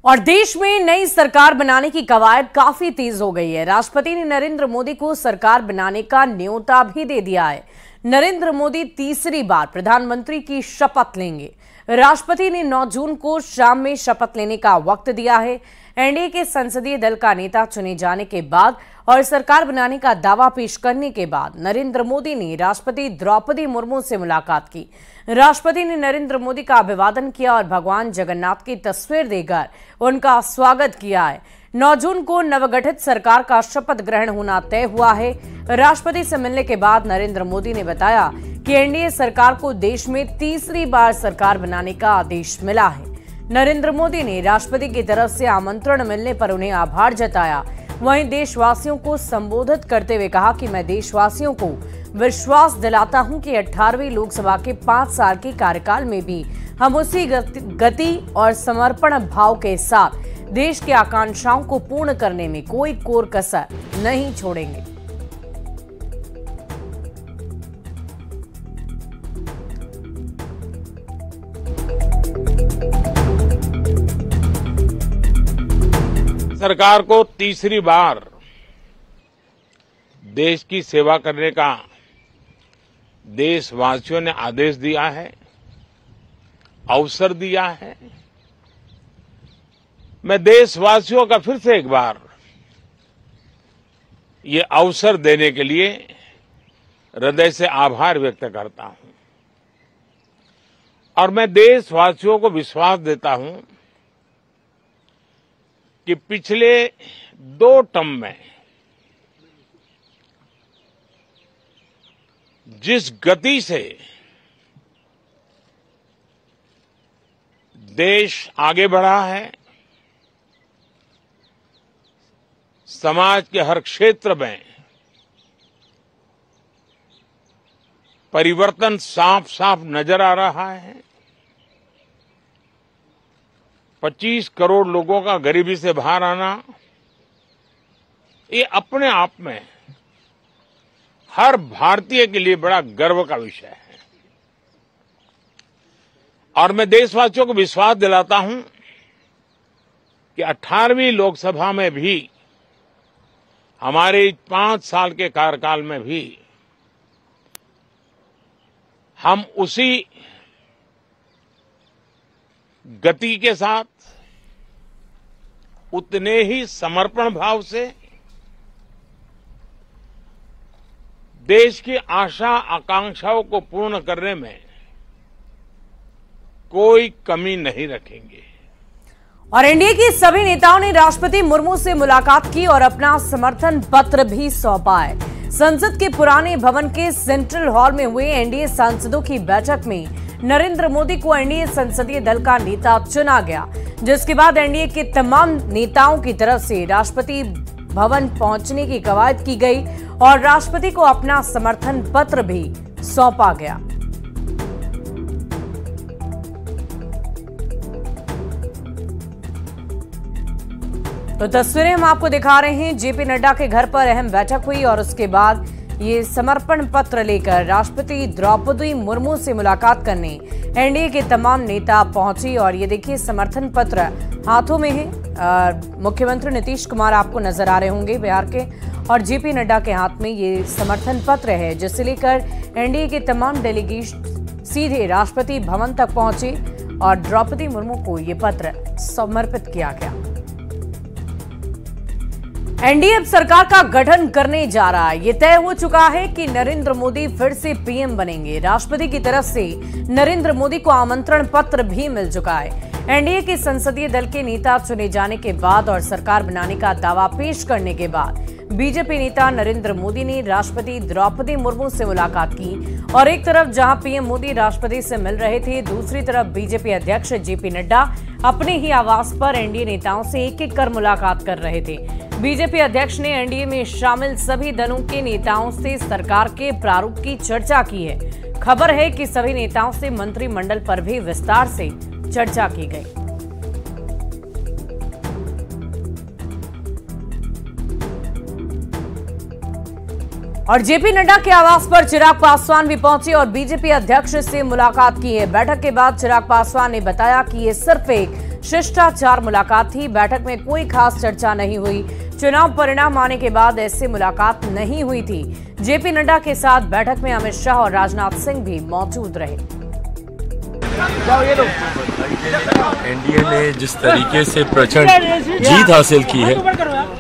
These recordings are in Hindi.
और देश में नई सरकार बनाने की कवायद काफी तेज हो गई है। राष्ट्रपति ने नरेंद्र मोदी को सरकार बनाने का न्योता भी दे दिया है। नरेंद्र मोदी तीसरी बार प्रधानमंत्री की शपथ लेंगे। राष्ट्रपति ने 9 जून को शाम में शपथ लेने का वक्त दिया है। एनडीए के संसदीय दल का नेता चुने जाने के बाद और सरकार बनाने का दावा पेश करने के बाद नरेंद्र मोदी ने राष्ट्रपति द्रौपदी मुर्मू से मुलाकात की। राष्ट्रपति ने नरेंद्र मोदी का अभिवादन किया और भगवान जगन्नाथ की तस्वीर देकर उनका स्वागत किया है। 9 जून को नवगठित सरकार का शपथ ग्रहण होना तय हुआ है। राष्ट्रपति से मिलने के बाद नरेंद्र मोदी ने बताया कि एनडीए सरकार को देश में तीसरी बार सरकार बनाने का आदेश मिला है। नरेंद्र मोदी ने राष्ट्रपति की तरफ से आमंत्रण मिलने पर उन्हें आभार जताया। वहीं देशवासियों को संबोधित करते हुए कहा कि मैं देशवासियों को विश्वास दिलाता हूं कि 18वीं लोकसभा के 5 साल के कार्यकाल में भी हम उसी गति और समर्पण भाव के साथ देश की आकांक्षाओं को पूर्ण करने में कोई कोर कसर नहीं छोड़ेंगे। सरकार को तीसरी बार देश की सेवा करने का देशवासियों ने आदेश दिया है, अवसर दिया है। मैं देशवासियों का फिर से एक बार ये अवसर देने के लिए हृदय से आभार व्यक्त करता हूं और मैं देशवासियों को विश्वास देता हूं कि पिछले 2 टर्म में जिस गति से देश आगे बढ़ा है, समाज के हर क्षेत्र में परिवर्तन साफ साफ नजर आ रहा है। 25 करोड़ लोगों का गरीबी से बाहर आना, ये अपने आप में हर भारतीय के लिए बड़ा गर्व का विषय है। और मैं देशवासियों को विश्वास दिलाता हूं कि 18वीं लोकसभा में भी, हमारे 5 साल के कार्यकाल में भी, हम उसी गति के साथ, उतने ही समर्पण भाव से देश की आशा आकांक्षाओं को पूर्ण करने में कोई कमी नहीं रखेंगे। और एनडीए के सभी नेताओं ने राष्ट्रपति मुर्मू से मुलाकात की और अपना समर्थन पत्र भी सौंपा है। संसद के पुराने भवन के सेंट्रल हॉल में हुए एनडीए सांसदों की बैठक में नरेंद्र मोदी को एनडीए संसदीय दल का नेता चुना गया, जिसके बाद एनडीए के तमाम नेताओं की तरफ से राष्ट्रपति भवन पहुंचने की कवायद की गई और राष्ट्रपति को अपना समर्थन पत्र भी सौंपा गया। तो तस्वीरें हम आपको दिखा रहे हैं। जेपी नड्डा के घर पर अहम बैठक हुई और उसके बाद ये समर्पण पत्र लेकर राष्ट्रपति द्रौपदी मुर्मू से मुलाकात करने एनडीए के तमाम नेता पहुंची। और ये देखिए, समर्थन पत्र हाथों में है। मुख्यमंत्री नीतीश कुमार आपको नजर आ रहे होंगे बिहार के, और जेपी नड्डा के हाथ में ये समर्थन पत्र है, जिसे लेकर एनडीए के तमाम डेलीगेट सीधे राष्ट्रपति भवन तक पहुंचे और द्रौपदी मुर्मू को ये पत्र समर्पित किया गया। एनडीए अब सरकार का गठन करने जा रहा है। ये तय हो चुका है कि नरेंद्र मोदी फिर से पीएम बनेंगे। राष्ट्रपति की तरफ से नरेंद्र मोदी को आमंत्रण पत्र भी मिल चुका है। एनडीए के संसदीय दल के नेता चुने जाने के बाद और सरकार बनाने का दावा पेश करने के बाद बीजेपी नेता नरेंद्र मोदी ने राष्ट्रपति द्रौपदी मुर्मू से मुलाकात की। और एक तरफ जहां पीएम मोदी राष्ट्रपति से मिल रहे थे, दूसरी तरफ बीजेपी अध्यक्ष जेपी नड्डा अपने ही आवास पर एनडीए नेताओं से एक-एक कर मुलाकात कर रहे थे। बीजेपी अध्यक्ष ने एनडीए में शामिल सभी दलों के नेताओं से सरकार के प्रारूप की चर्चा की है। खबर है कि सभी नेताओं से मंत्रिमंडल पर भी विस्तार से चर्चा की गई। और जेपी नड्डा के आवास पर चिराग पासवान भी पहुंचे और बीजेपी अध्यक्ष से मुलाकात की है। बैठक के बाद चिराग पासवान ने बताया कि ये सिर्फ एक शिष्टाचार मुलाकात थी। बैठक में कोई खास चर्चा नहीं हुई। चुनाव परिणाम आने के बाद ऐसी मुलाकात नहीं हुई थी। जेपी नड्डा के साथ बैठक में अमित शाह और राजनाथ सिंह भी मौजूद रहे। एनडीए ने जिस तरीके से प्रचंड जीत हासिल की है,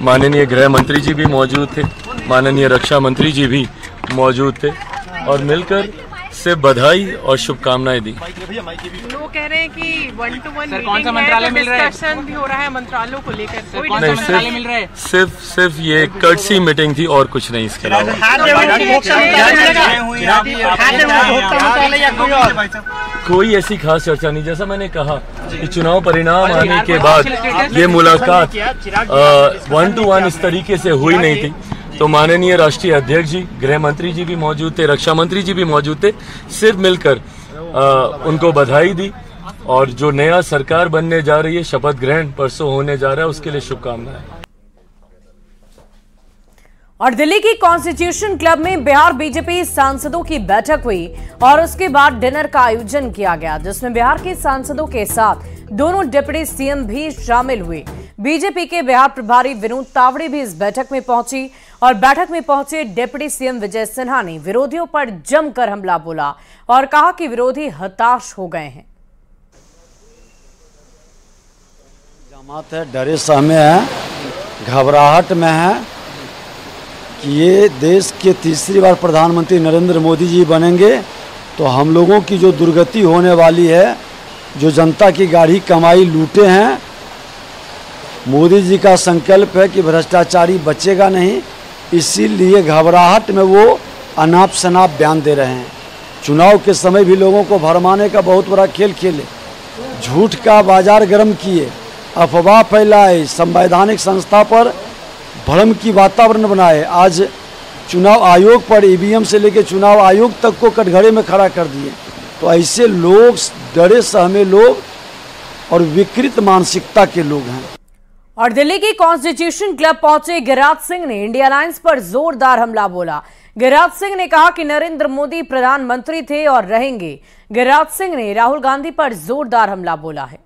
माननीय गृह मंत्री जी भी मौजूद थे, माननीय रक्षा मंत्री जी भी मौजूद थे और मिलकर से बधाई और शुभकामनाएं दी। लोग कह रहे हैं कि 1-to-1 कौन सा मंत्रालय मिल रहा है, डिस्कशन भी हो रहा है मंत्रालयों को लेकर, कोई मंत्रालय मिल रहा है? सिर्फ ये कर्टसी मीटिंग थी और कुछ नहीं इसके अलावा। कोई ऐसी खास चर्चा नहीं। जैसा मैंने कहा कि चुनाव परिणाम आने के बाद ये मुलाकात 1-to-1 इस तरीके से हुई नहीं थी। तो माननीय राष्ट्रीय अध्यक्ष जी, गृह मंत्री जी भी मौजूद थे, रक्षा मंत्री जी भी मौजूद थे। सिर्फ मिलकर उनको बधाई दी और जो नया सरकार बनने जा रही है, शपथ ग्रहण परसों होने जा रहा है, उसके लिए शुभकामनाएं। और दिल्ली की कॉन्स्टिट्यूशन क्लब में बिहार बीजेपी सांसदों की बैठक हुई और उसके बाद डिनर का आयोजन किया गया, जिसमें बिहार के सांसदों के साथ दोनों डिप्टी सीएम भी शामिल हुए। बीजेपी के बिहार प्रभारी विनोद तावड़े भी इस बैठक में पहुंची और बैठक में पहुंचे डिप्टी सीएम विजय सिन्हा ने विरोधियों पर जमकर हमला बोला और कहा कि विरोधी हताश हो गए हैं। जमात है, डरे सहमे है, घबराहट में है कि ये देश के तीसरी बार प्रधानमंत्री नरेंद्र मोदी जी बनेंगे तो हम लोगों की जो दुर्गति होने वाली है, जो जनता की गाढ़ी कमाई लूटे हैं, मोदी जी का संकल्प है कि भ्रष्टाचारी बचेगा नहीं, इसीलिए घबराहट में वो अनाप शनाप बयान दे रहे हैं। चुनाव के समय भी लोगों को भरमाने का बहुत बड़ा खेल खेले, झूठ का बाजार गर्म किए, अफवाह फैलाए, संवैधानिक संस्था पर भ्रम की वातावरण बनाए। आज चुनाव आयोग पर ईवीएम से लेकर चुनाव आयोग तक को कटघरे में खड़ा कर दिए। तो ऐसे लोग डरे सहमे लोग और विकृत मानसिकता के लोग हैं। और दिल्ली की कॉन्स्टिट्यूशन क्लब पहुंचे गिरिराज सिंह ने इंडिया अलायंस पर जोरदार हमला बोला। गिरिराज सिंह ने कहा कि नरेंद्र मोदी प्रधानमंत्री थे और रहेंगे। गिरिराज सिंह ने राहुल गांधी पर जोरदार हमला बोला है।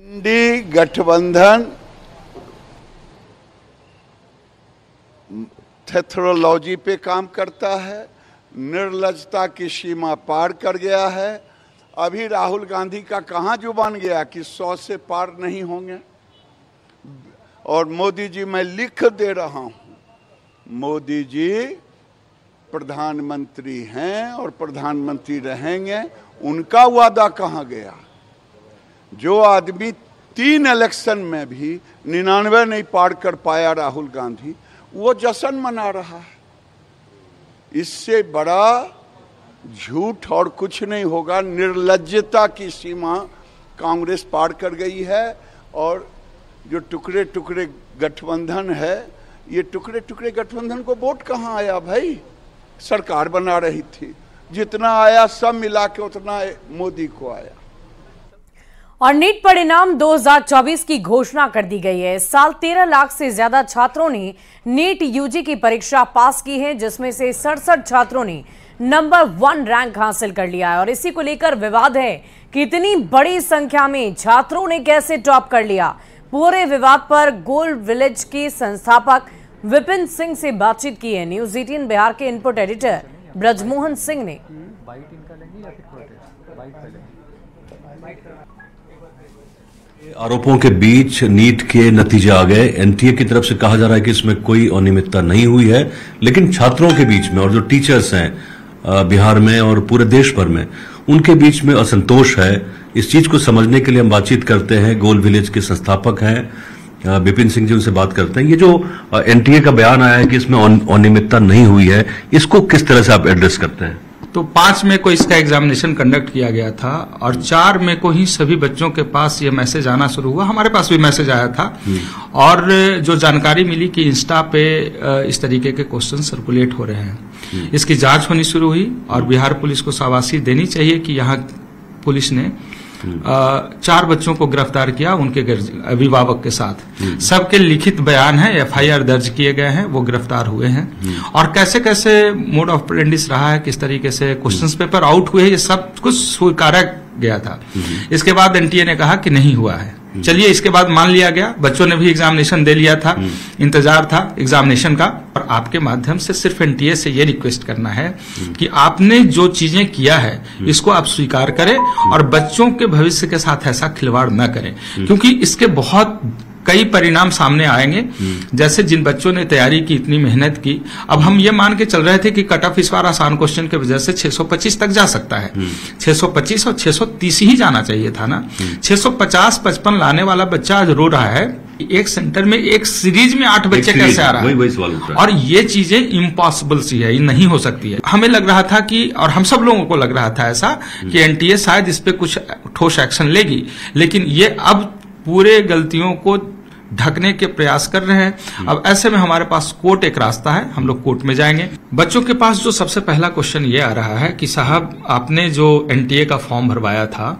इंडी गठबंधन थेथरोलॉजी पे काम करता है, निर्लजता की सीमा पार कर गया है। अभी राहुल गांधी का कहां जुबान गया कि 100 से पार नहीं होंगे। और मोदी जी, मैं लिख दे रहा हूं, मोदी जी प्रधानमंत्री हैं और प्रधानमंत्री रहेंगे। उनका वादा कहां गया? जो आदमी 3 इलेक्शन में भी 99 नहीं पार कर पाया राहुल गांधी, वो जश्न मना रहा है। इससे बड़ा झूठ और कुछ नहीं होगा। निर्लज्जता की सीमा कांग्रेस पार कर गई है और जो टुकड़े टुकड़े गठबंधन है, ये टुकड़े टुकड़े गठबंधन को वोट कहाँ आया भाई? सरकार बना रही थी, जितना आया सब मिला के उतना मोदी को आया। और नीट परिणाम 2024 की घोषणा कर दी गई है। इस साल 13 लाख से ज्यादा छात्रों ने नीट यूजी की परीक्षा पास की है, जिसमें से 67 छात्रों ने नंबर 1 रैंक हासिल कर लिया है। और इसी को लेकर विवाद है कि इतनी बड़ी संख्या में छात्रों ने कैसे टॉप कर लिया। पूरे विवाद पर गोल विलेज की संस्थापक विपिन सिंह से बातचीत की है न्यूज 18 बिहार के इनपुट एडिटर ब्रजमोहन सिंह ने। आरोपों के बीच नीट के नतीजे आ गए। एनटीए की तरफ से कहा जा रहा है कि इसमें कोई अनियमितता नहीं हुई है, लेकिन छात्रों के बीच में और जो टीचर्स हैं बिहार में और पूरे देश भर में, उनके बीच में असंतोष है। इस चीज को समझने के लिए हम बातचीत करते हैं। गोल विलेज के संस्थापक हैं विपिन सिंह जी, उनसे बात करते हैं। ये जो एनटीए का बयान आया है कि इसमें अनियमितता नहीं हुई है, इसको किस तरह से आप एड्रेस करते हैं? तो 5 मई को इसका एग्जामिनेशन कंडक्ट किया गया था और 4 मई को ही सभी बच्चों के पास ये मैसेज आना शुरू हुआ। हमारे पास भी मैसेज आया था और जो जानकारी मिली कि इंस्टा पे इस तरीके के क्वेश्चन सर्कुलेट हो रहे हैं, इसकी जांच होनी शुरू हुई और बिहार पुलिस को शाबाशी देनी चाहिए कि यहाँ पुलिस ने 4 बच्चों को गिरफ्तार किया, उनके अभिभावक के साथ। सबके लिखित बयान है, एफआईआर दर्ज किए गए हैं, वो गिरफ्तार हुए हैं। और कैसे कैसे मोड ऑफ ऑपरेंडिस रहा है, किस तरीके से क्वेश्चंस पेपर आउट हुए, ये सब कुछ स्वीकार गया था। इसके बाद एनटीए ने कहा कि नहीं हुआ है। चलिए, इसके बाद मान लिया गया, बच्चों ने भी एग्जामिनेशन दे लिया था, इंतजार था एग्जामिनेशन का। और आपके माध्यम से सिर्फ एनटीए से ये रिक्वेस्ट करना है कि आपने जो चीजें किया है इसको आप स्वीकार करें और बच्चों के भविष्य के साथ ऐसा खिलवाड़ न करें, क्योंकि इसके बहुत कई परिणाम सामने आएंगे। जैसे जिन बच्चों ने तैयारी की, इतनी मेहनत की, अब हम ये मान के चल रहे थे कि कट ऑफ इस बार आसान क्वेश्चन की वजह से 625 तक जा सकता है। 625 और 630 ही जाना चाहिए था ना। 650-55 लाने वाला बच्चा आज रो रहा है। एक सेंटर में एक सीरीज में 8 बच्चे कैसे आ रहा है? वही सवाल उठ रहा है। और ये चीजें इम्पॉसिबल सी है, ये नहीं हो सकती है। हमें लग रहा था कि, और हम सब लोगों को लग रहा था ऐसा कि एनटीए शायद इस पे कुछ ठोस एक्शन लेगी, लेकिन ये अब पूरे गलतियों को ढकने के प्रयास कर रहे हैं। अब ऐसे में हमारे पास कोर्ट एक रास्ता है, हम लोग कोर्ट में जाएंगे। बच्चों के पास जो सबसे पहला क्वेश्चन ये आ रहा है कि साहब, आपने जो एनटीए का फॉर्म भरवाया था,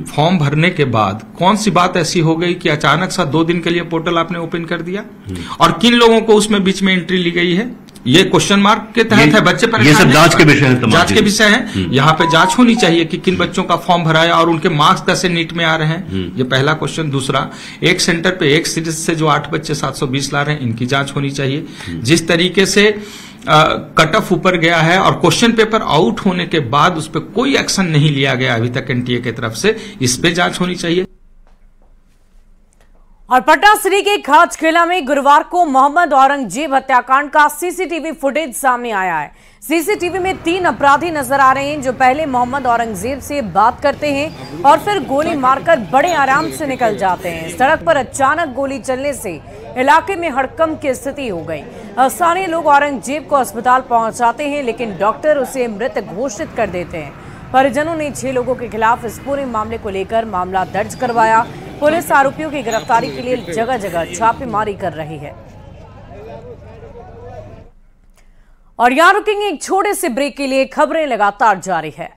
फॉर्म भरने के बाद कौन सी बात ऐसी हो गई कि अचानक सा 2 दिन के लिए पोर्टल आपने ओपन कर दिया, और किन लोगों को उसमें बीच में एंट्री ली गई है? ये क्वेश्चन मार्क के तहत है। बच्चे परेशान, ये सब जांच के विषय है, जांच के विषय है। यहाँ पे जांच होनी चाहिए कि किन बच्चों का फॉर्म भराया और उनके मार्क्स कैसे नीट में आ रहे हैं। ये पहला क्वेश्चन। दूसरा, एक सेंटर पे एक सीरीज से जो 8 बच्चे 720 ला रहे हैं, इनकी जांच होनी चाहिए। जिस तरीके से कट ऑफ ऊपर गया है और क्वेश्चन पेपर आउट होने के बाद उस पर कोई एक्शन नहीं लिया गया अभी तक एनटीए की तरफ से, इस पे जांच होनी चाहिए। और पटना सिटी के खाचखेला में गुरुवार को मोहम्मद औरंगजेब हत्याकांड का सीसीटीवी फुटेज सामने आया है। सीसीटीवी में 3 अपराधी नजर आ रहे हैं जो पहले मोहम्मद औरंगजेब से बात करते हैं और फिर गोली मारकर बड़े आराम से निकल जाते हैं। सड़क पर अचानक गोली चलने से इलाके में हड़कंप की स्थिति हो गई। स्थानीय लोग औरंगजेब को अस्पताल पहुंचाते हैं, लेकिन डॉक्टर उसे मृत घोषित कर देते हैं। परिजनों ने 6 लोगों के खिलाफ इस पूरे मामले को लेकर मामला दर्ज करवाया। पुलिस आरोपियों की गिरफ्तारी के लिए जगह जगह छापेमारी कर रही है। और यहां रुकेंगे एक छोटे से ब्रेक के लिए। खबरें लगातार जारी है।